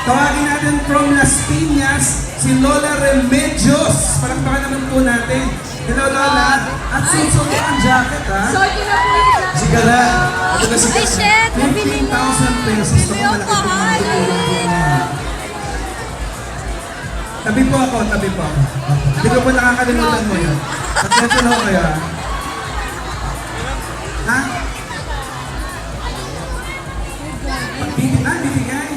Tawagin natin from Las Piñas, si Lola Remedios. Palakpakan naman po natin. Hello, Lola. At susunod ang jacket, ha? So, yun na po yung jacket. Sige na. Ito na si Ay, shit! Nabili na. 15,000 pesos. Ito Yung malaki po mahal. Tabi po ako, tabi po ako. Hindi ko po nakakalimutan mo yun. Attention ho kayo, ha? Ha? Bibigay.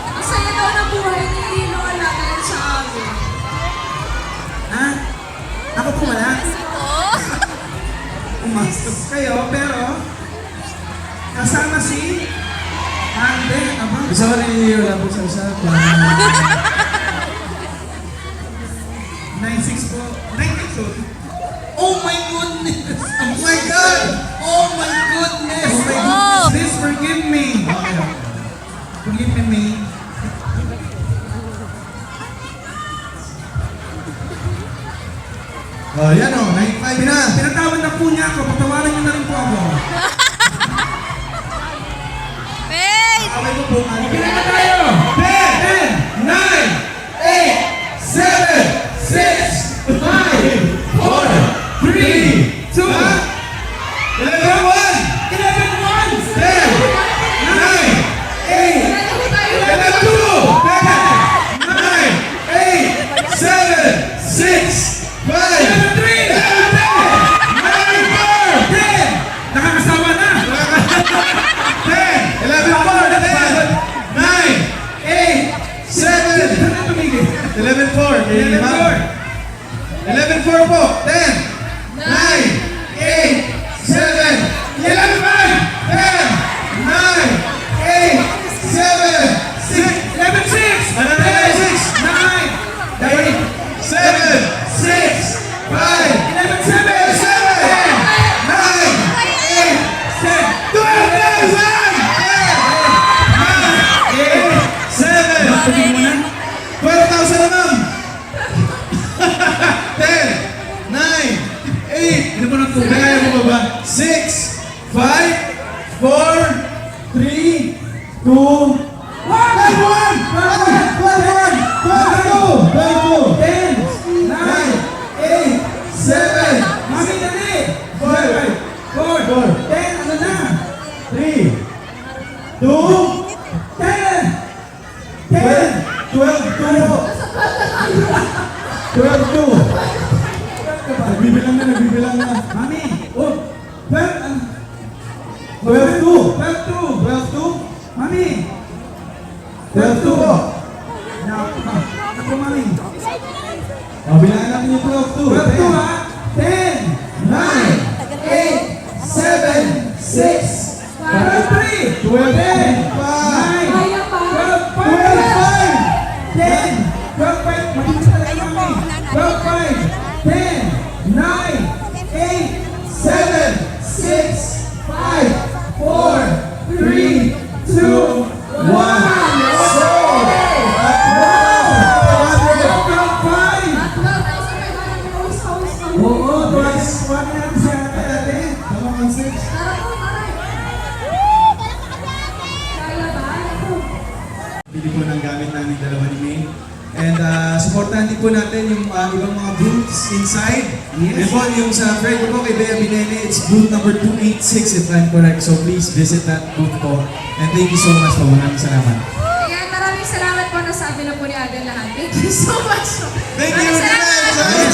Ang saya daw ng buhay ni Lola dahil sa amin. Ha? Ako po wala. Umastos kayo, pero kasama si Ande. Aba? Bisa ko rin wala po sa usapan. 9-6 po. 9-6 po. Oh my goodness! Oh my God! Oh my goodness! Oh my goodness! Please forgive me! Okay. Forgive me. Oh, yan o. 9.5 na. Pinatawad na po niya ako. Patawaran niyo na rin po ako. Wait! Okay po po. Pila na tayo! 10, 9, 8, 7, 6, 5, 4, 3, 2, 11, 1! 11, 1! 10, 9, 8, 7, 6, 5, 4, 3, 2, 1! 10! Nakakasawa na! 10! 11.4 po. 10, 9, 8, 7, 11, 5, 10, 9, 8, 7, 6, 11, 6! 9, 7, 6, 5, 11, 7! 12,000 na ma'am! 10, 9, 8, Ano po ng tubig? kaya mo ba ba? 6, 5, 4, 3, 2, 1! 7, Mami, dali! 5, 4, 10, ano na? 3, 2, 10! 12, 2 po. 12, 2. Nagbibilang na. Mami! Oh! 12! 12, 2. 12, 12, 2. Mami! 12, 2 po. Ako, mami. O, bilangin natin yung 12, 2. 12, ha? 10! 9, 8, 7, 6, 12, 3! 12, 10! 5, Kaya pa. 12, 5! 10! 12, 5! Mabilis talaga, mami. 12, 5! 10! 9! 8! 7, 6, 5, 4, 3, 2, 1. Oo, tuwagin natin si ate natin. Bili po ng gamit namin dalawa ni May. And supportahan din po natin yung ibang mga booths inside. Yes. And po yung sa friend ko po kay Bea Binene, it's booth number 286 if I'm correct. So please visit that booth po. And thank you so much po. Maraming salamat. Ayan, maraming salamat po. Nasabi na po ni Agan lahat. Thank you so much. Thank you! Maraming salamat. Salamat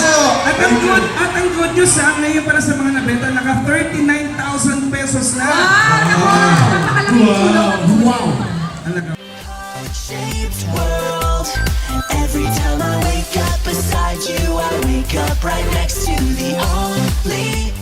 po! At ang good news ha, ngayon para sa mga nabenta, naka 39,000 pesos na. Napakalaking tulong. Wow! Talaga. Shaped world. Every time I wake up beside you, I wake up right next to the only